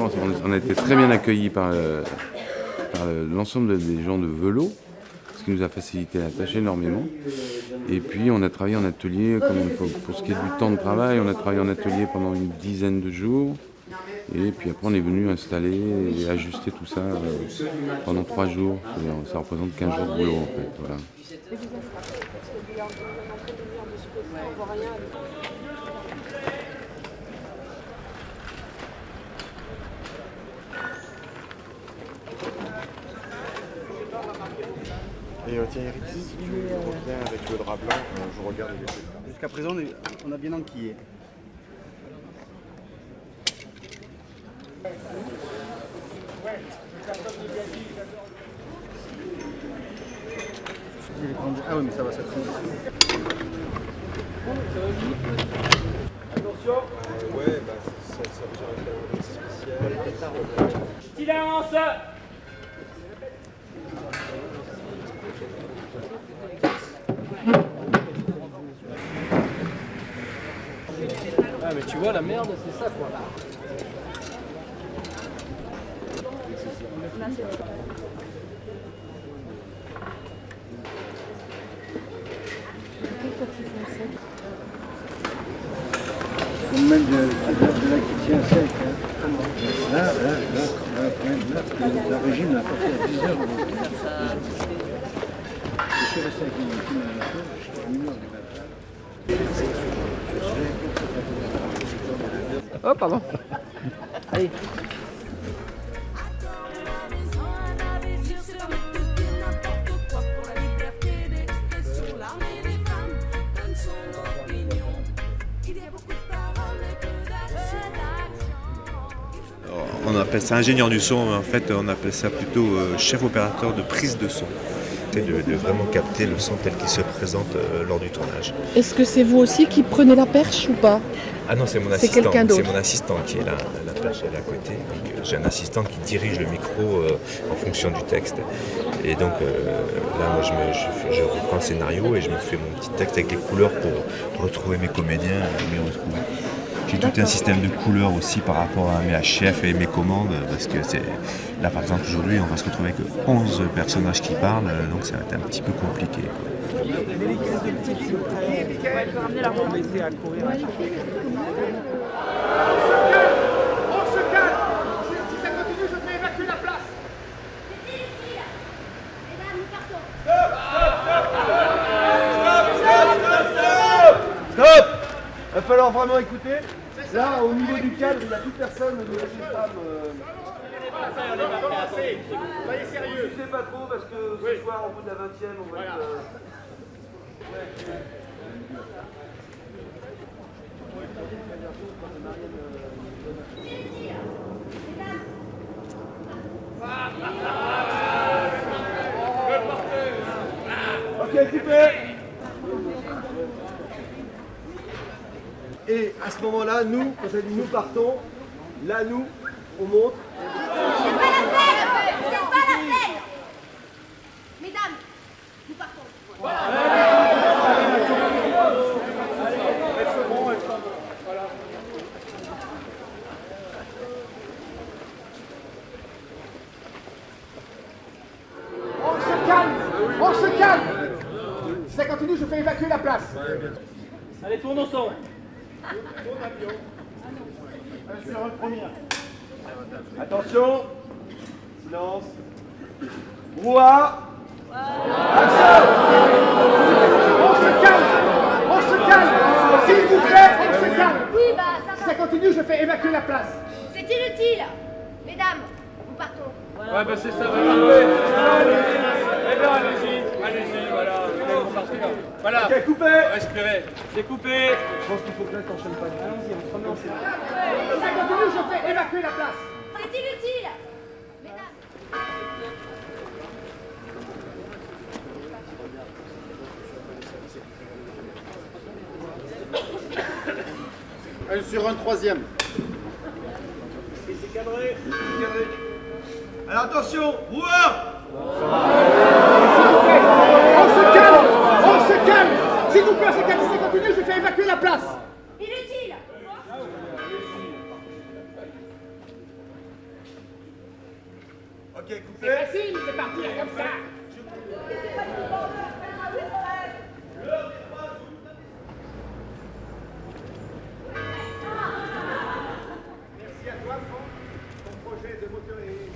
d'abord, on a été très bien accueillis par l'ensemble des gens de Velo, ce qui nous a facilité la tâche énormément. Et puis on a travaillé en atelier, pour ce qui est du temps de travail, on a travaillé en atelier pendant une dizaine de jours. Et puis après on est venu installer et ajuster tout ça pendant 3 jours. Ça représente 15 jours de boulot en fait. Voilà. Et tiens Eric, si tu reviens avec le drap blanc, je regarde les effets. Jusqu'à présent, on a bien enquillé. Ah oui, mais ça va s'être fait. Attention. Ouais, bah ça veut dire un spécial. Silence. Ah mais tu vois la merde c'est ça quoi. On met de la qui tient sec. Hein. Là, la régime a porté à 10 heures. Je suis resté avec une à la fin, jusqu'à 1 heure du matin. Oh pardon. Allez. On appelle ça ingénieur du son, mais en fait on appelle ça plutôt chef opérateur de prise de son. C'est de vraiment capter le son tel qu'il se présente lors du tournage. Est-ce que c'est vous aussi qui prenez la perche ou pas? Ah non, c'est mon C'est assistant. quelqu'un d'autre. C'est mon assistant qui est là, la perche elle est à côté. Donc, j'ai un assistant qui dirige le micro en fonction du texte. Et donc là, moi je reprends le scénario et je me fais mon petit texte avec les couleurs pour retrouver mes comédiens, les retrouver. J'ai tout un système de couleurs aussi par rapport à mes HF et mes commandes, parce que là par exemple aujourd'hui on va se retrouver avec 11 personnages qui parlent, donc ça va être un petit peu compliqué. On se calme. Si ça continue, je fais évacuer la place. Stop. Il va falloir vraiment écouter. Là, au niveau du cadre, il n'y a plus personne de chez femme. Soyez sérieux. Je sais pas trop parce que ce soir, au bout de la 20e, on va être. Ok, coupé. Et à ce moment-là, nous, quand elle dit nous partons, là, nous, on monte. C'est pas la peine. Mesdames, nous partons. On se calme. Si ça continue, je fais évacuer la place. Allez tourne au son. Sur le premier. Attention. Silence. Brouhaha. Action. On se calme. S'il vous plaît, on se calme. Oui, bah ça Si va. ça continue, je fais évacuer la place. C'est inutile. Mesdames, nous partons. Ouais bah c'est ça. Eh bien allez-y, voilà. Voilà. Ok, coupé. Respirez. C'est coupé. Je pense qu'il faut que là, t'enchaînes pas. Allons-y, on se remet en scène. Si ça continue, je fais évacuer la place. C'est inutile. Mesdames. Allez, sur un troisième. C'est cadré. Alors attention, brouhaha. On se calme. S'il vous plaît, on se calme. Si ça continue, je fais évacuer la place. Inutile. coupé. C'est facile de partir comme ça. Merci à toi, Franck. Ton projet de moteur est...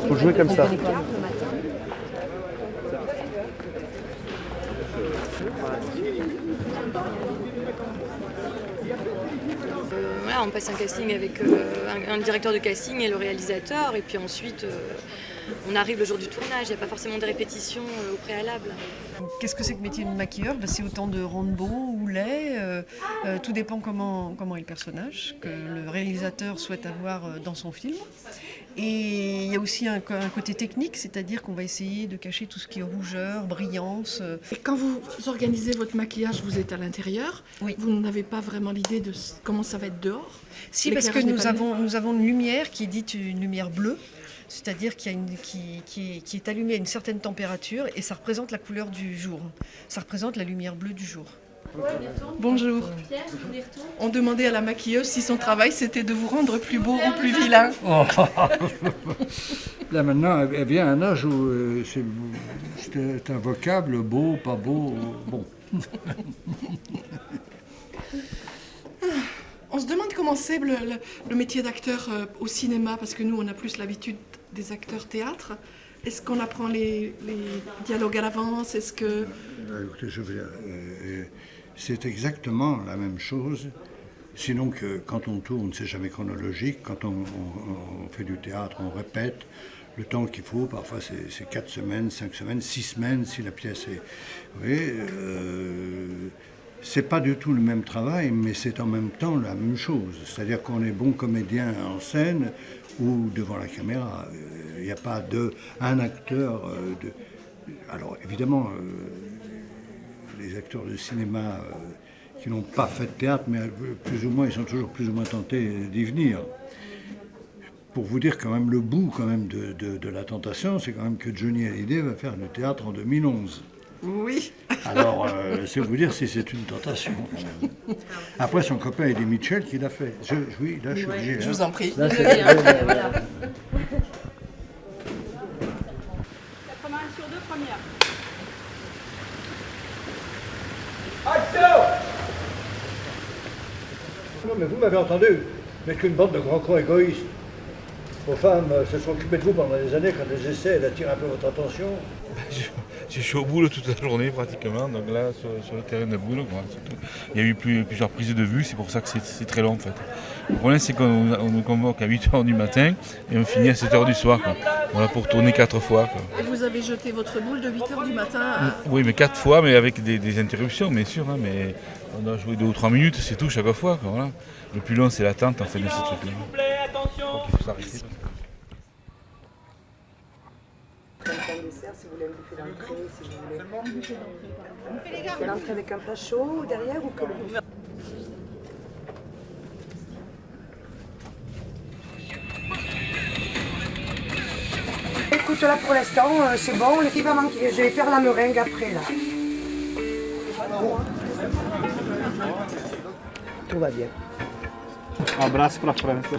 Faut jouer comme ça. Voilà, on passe un casting avec un directeur de casting et le réalisateur, et puis ensuite on arrive le jour du tournage, il n'y a pas forcément de répétition au préalable. Qu'est-ce que c'est que le métier de maquilleur? C'est autant de rond-de-beau ou lait. Tout dépend comment est le personnage que le réalisateur souhaite avoir dans son film. Et il y a aussi un côté technique, c'est-à-dire qu'on va essayer de cacher tout ce qui est rougeur, brillance. Et quand vous organisez votre maquillage, vous êtes à l'intérieur. Oui. Vous n'avez pas vraiment l'idée de comment ça va être dehors? Si, parce que nous avons une lumière qui est dite une lumière bleue, c'est-à-dire qui est allumée à une certaine température et ça représente la couleur du jour. Ça représente la lumière bleue du jour. Bonjour. On demandait à la maquilleuse si son travail c'était de vous rendre plus beau ou plus vilain. Là maintenant, elle vient à un âge où c'est un vocable beau, pas beau, bon. On se demande comment c'est le métier d'acteur au cinéma, parce que nous on a plus l'habitude des acteurs théâtre. Est-ce qu'on apprend les dialogues à l'avance? Est-ce que... Écoutez, je veux dire, c'est exactement la même chose, sinon que quand on tourne, c'est jamais chronologique. Quand on fait du théâtre, on répète le temps qu'il faut. Parfois, c'est 4 semaines, 5 semaines, 6 semaines si la pièce est... Vous voyez, c'est pas du tout le même travail, mais c'est en même temps la même chose. C'est-à-dire qu'on est bon comédien en scène ou devant la caméra. Il n'y a pas un acteur... Alors, évidemment... les acteurs de cinéma qui n'ont pas fait de théâtre, mais plus ou moins, ils sont toujours plus ou moins tentés d'y venir. Pour vous dire quand même le bout quand même de la tentation, c'est quand même que Johnny Hallyday va faire du théâtre en 2011. Oui. Alors, c'est vous dire si c'est une tentation. Après, son copain Eddie Mitchell qui l'a fait. Oui, là, je suis obligé. Je vous en prie. Là, Voilà. 81 sur 2, première. Action! Non, mais vous m'avez entendu. Vous n'êtes qu'une bande de grands cons égoïstes. Vos femmes se sont occupées de vous pendant des années quand elles essaient d'attirer un peu votre attention. Je suis au boulot toute la journée pratiquement, donc là sur le terrain de boulot. Quoi, il y a eu plusieurs prises de vue, c'est pour ça que c'est très long en fait. Le problème c'est qu'on nous convoque à 8h du matin et on finit à 7h du soir. Quoi. Voilà, pour tourner 4 fois. Quoi. Et vous avez jeté votre boule de 8h du matin à... Oui, mais 4 fois, mais avec des interruptions bien sûr. Hein, mais on a joué 2 ou 3 minutes, c'est tout chaque fois. Quoi, voilà. Le plus long c'est l'attente en fait de ces trucs-là. S'il vous plaît, attention. Donc, il faut s'arrêter. Si vous voulez un buffet d'entrée, si vous voulez. C'est l'entrée avec un plat chaud derrière ou que le buffet? Écoute, là pour l'instant, c'est bon, les filles vont manquer. Je vais faire la meringue après là. Tout va bien. Abraço pra França.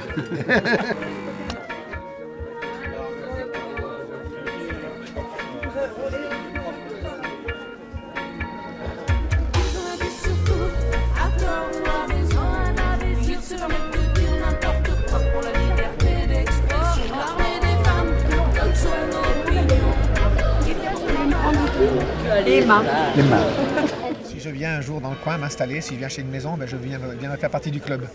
Si je viens un jour dans le coin m'installer, si je viens chez une maison, ben je viens faire partie du club.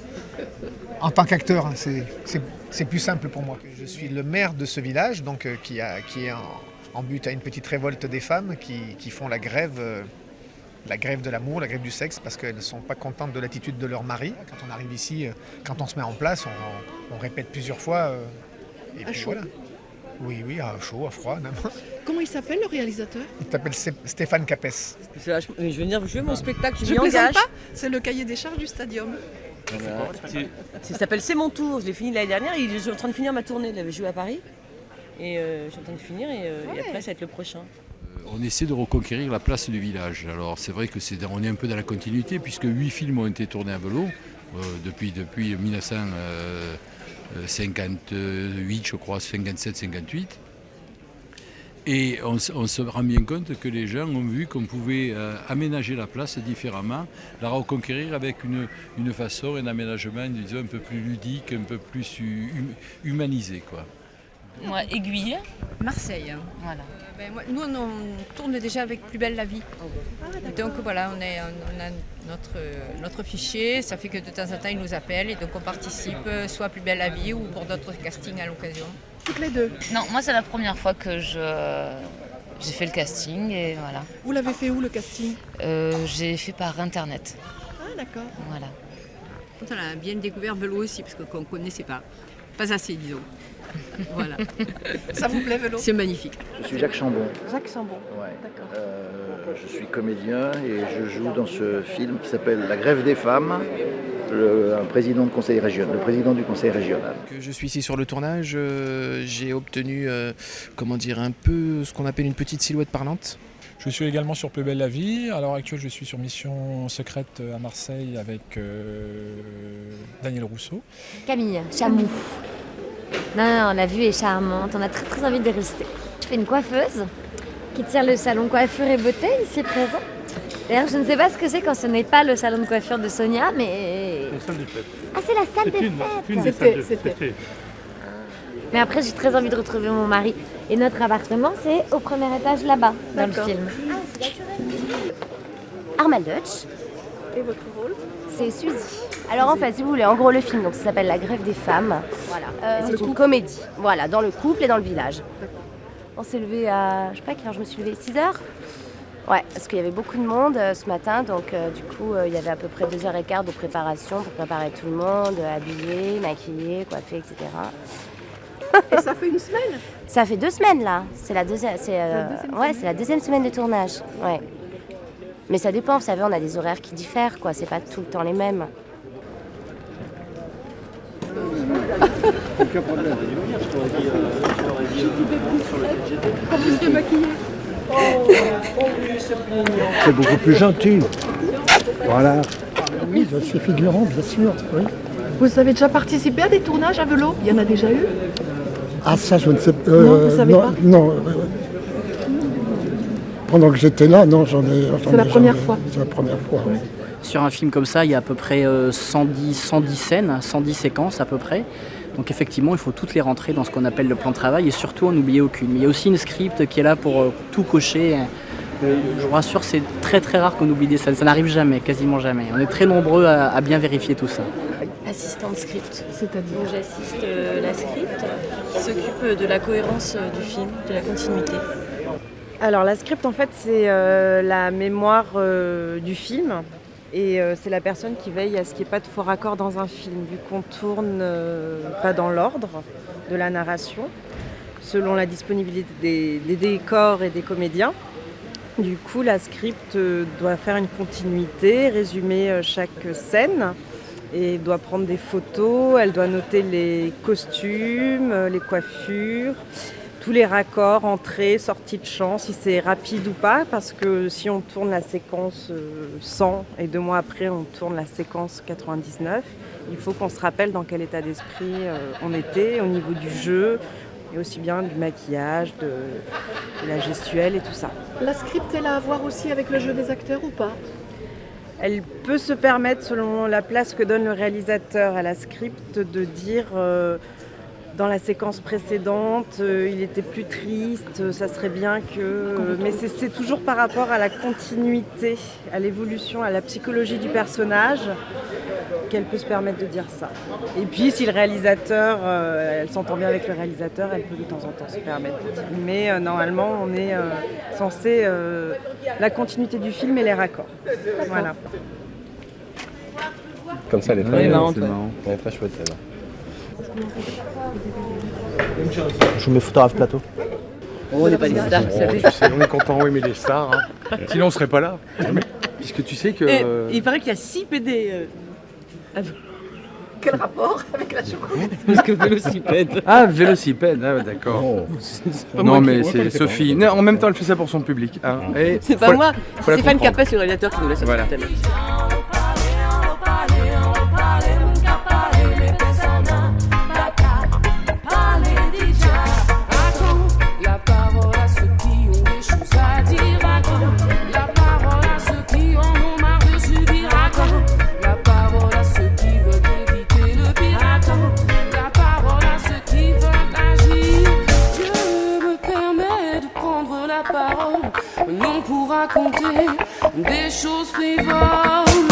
En tant qu'acteur, hein, c'est plus simple pour moi. Je suis le maire de ce village, donc, qui est en but à une petite révolte des femmes qui font la grève de l'amour, la grève du sexe, parce qu'elles ne sont pas contentes de l'attitude de leur mari. Quand on arrive ici, quand on se met en place, on répète plusieurs fois. Et puis voilà. Oui, à chaud, à froid, n'importe. Comment il s'appelle le réalisateur? Il s'appelle Stéphane Capès. Je vais venir jouer mon spectacle, Je plaisante pas, c'est le cahier des charges du Stadium. Ça s'appelle C'est mon tour, je l'ai fini l'année dernière, je suis en train de finir ma tournée, j'avais joué à Paris. Et je suis en train de finir et après ça va être le prochain. On essaie de reconquérir la place du village. Alors c'est vrai que on est un peu dans la continuité puisque 8 films ont été tournés à Velot depuis 1900. 58, je crois, 57, 58. Et on se rend bien compte que les gens ont vu qu'on pouvait aménager la place différemment, la reconquérir avec une façon, un aménagement, disons, un peu plus ludique, un peu plus humanisé, quoi. Moi, Aiguille. Marseille. Voilà. Nous, on tourne déjà avec Plus belle la vie. Donc voilà, on a notre fichier. Ça fait que de temps en temps, ils nous appellent et donc on participe soit à Plus belle la vie ou pour d'autres castings à l'occasion. Toutes les deux? Non, moi c'est la première fois que j'ai fait le casting et voilà. Vous l'avez fait où le casting? J'ai fait par internet. Ah d'accord. Voilà. On a bien découvert Velo aussi parce qu'on ne connaissait pas. Pas assez, disons. Voilà. Ça vous plaît, Velo? C'est magnifique. Je suis Jacques Chambon. Jacques Chambon. Ouais. D'accord. Je suis comédien et je joue dans ce film qui s'appelle La grève des femmes, un président de conseil régional, le président du conseil régional. Je suis ici sur le tournage, j'ai obtenu un peu ce qu'on appelle une petite silhouette parlante. Je suis également sur Plus belle la vie. À l'heure actuelle, je suis sur mission secrète à Marseille avec Daniel Rousseau. Camille, Chamou. Non, la vue est charmante, on a très très envie de rester. Je fais une coiffeuse qui tire le salon coiffure et beauté ici présent. D'ailleurs, je ne sais pas ce que c'est quand ce n'est pas le salon de coiffure de Sonia, mais... La salle des fêtes. Ah, c'est la salle des fêtes. C'était. Mais après, j'ai très envie de retrouver mon mari. Et notre appartement, c'est au premier étage là-bas, dans le film. Armel Dutch. Et votre rôle? C'est Suzy. Alors en fait, si vous voulez, en gros le film, donc ça s'appelle La grève des femmes. Voilà. C'est une comédie. Voilà, dans le couple et dans le village. On s'est levé à, je sais pas quelle heure je me suis levée, 6h. Ouais, parce qu'il y avait beaucoup de monde ce matin, donc du coup il y avait à peu près 2h15 de préparation pour préparer tout le monde, habiller, maquiller, coiffer, etc. Et ça fait une semaine? Ça fait 2 semaines là. C'est la deuxième. C'est la deuxième semaine de tournage. Ouais. Mais ça dépend, vous savez, on a des horaires qui diffèrent, quoi. C'est pas tout le temps les mêmes. Aucun problème. Quand vous serez maquillée? C'est beaucoup plus gentil. Voilà. Oui, il suffit de le rendre, bien sûr. Oui. Vous avez déjà participé à des tournages à Velo? Il y en a déjà eu? Ah ça, je ne sais pas. Non, vous savez pas? Non. Pendant que j'étais là, non, C'est la première fois? C'est la première fois, oui. Sur un film comme ça, il y a à peu près 110 scènes, 110 séquences à peu près. Donc effectivement, il faut toutes les rentrer dans ce qu'on appelle le plan de travail et surtout en oublier aucune. Mais il y a aussi une script qui est là pour tout cocher. Je vous rassure, c'est très très rare qu'on oublie des scènes. Ça n'arrive jamais, quasiment jamais. On est très nombreux à bien vérifier tout ça. Assistante script. C'est-à-dire? Donc j'assiste la script qui s'occupe de la cohérence du film, de la continuité. Alors la script en fait c'est la mémoire du film et c'est la personne qui veille à ce qu'il n'y ait pas de faux raccords dans un film vu qu'on tourne pas dans l'ordre de la narration selon la disponibilité des décors et des comédiens. Du coup la script doit faire une continuité, résumer chaque scène et doit prendre des photos, elle doit noter les costumes, les coiffures, tous les raccords, entrées, sorties de champ, si c'est rapide ou pas, parce que si on tourne la séquence 100 et 2 mois après on tourne la séquence 99, il faut qu'on se rappelle dans quel état d'esprit on était au niveau du jeu, et aussi bien du maquillage, de la gestuelle et tout ça. La script, elle a à voir aussi avec le jeu des acteurs ou pas? Elle peut se permettre, selon la place que donne le réalisateur à la script, de dire dans la séquence précédente, il était plus triste, ça serait bien que... Mais c'est toujours par rapport à la continuité, à l'évolution, à la psychologie du personnage qu'elle peut se permettre de dire ça. Et puis si le réalisateur, elle s'entend bien avec le réalisateur, elle peut de temps en temps se permettre de dire. Mais normalement, on est censé la continuité du film et les raccords. Voilà. Comme ça, elle est très marrante. Elle est très chouette celle-là. Je vous mets photographe plateau. On n'est pas des stars, vous savez. Tu sais, on est content, oui, mais des stars. Hein. Sinon, on serait pas là. Puisque tu sais que. Il paraît qu'il y a 6 PD. Quel rapport avec la chocolat? Parce que Vélocipède. Ah, Vélocipède, ah, d'accord. Non, mais c'est Sophie. Non, en même temps, elle fait ça pour son public. Hein. C'est pas moi, c'est Stéphane Capès, le réalisateur, qui nous laisse voilà. à des choses frivoles.